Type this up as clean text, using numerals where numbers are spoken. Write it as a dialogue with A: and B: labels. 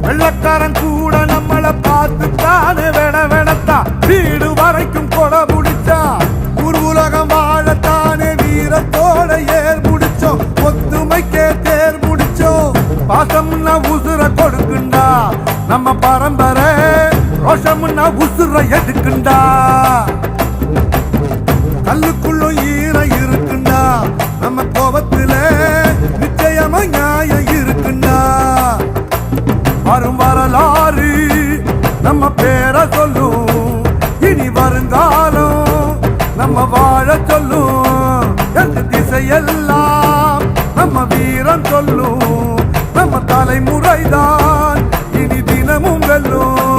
A: வெள்ளக்காரன் கூட நம்மளை பார்த்துத்தானே வெடத்தா வீடு வரைக்கும் கொடை பிடிச்சா ஊர் உலகம் வாழத்தானே வீரத்தோட ஏர் முடிச்சோம் ஒத்துமைக்கே தேர் முடிச்சோம் பாசம்னா உசுர கொடுக்குண்டா நம்ம பரம்பரை ரோஷம்னா உசுர எடுக்குண்டா கல்லுக்குள்ளும் ஈரம் இருக்குண்டா நம்ம கோபத்துல நிச்சயமா நியாயம் இருக்குண்டா வரும் வரலாறு நம்ம பேரை சொல்லும் இனி வருங்காலம் நம்ம வாழ சொல்லும் எந்த திசையெல்லாம் நம்ம வீரம் சொல்லும் நம்ம தலைமுறைதான் இனி தினமும் வெல்லும்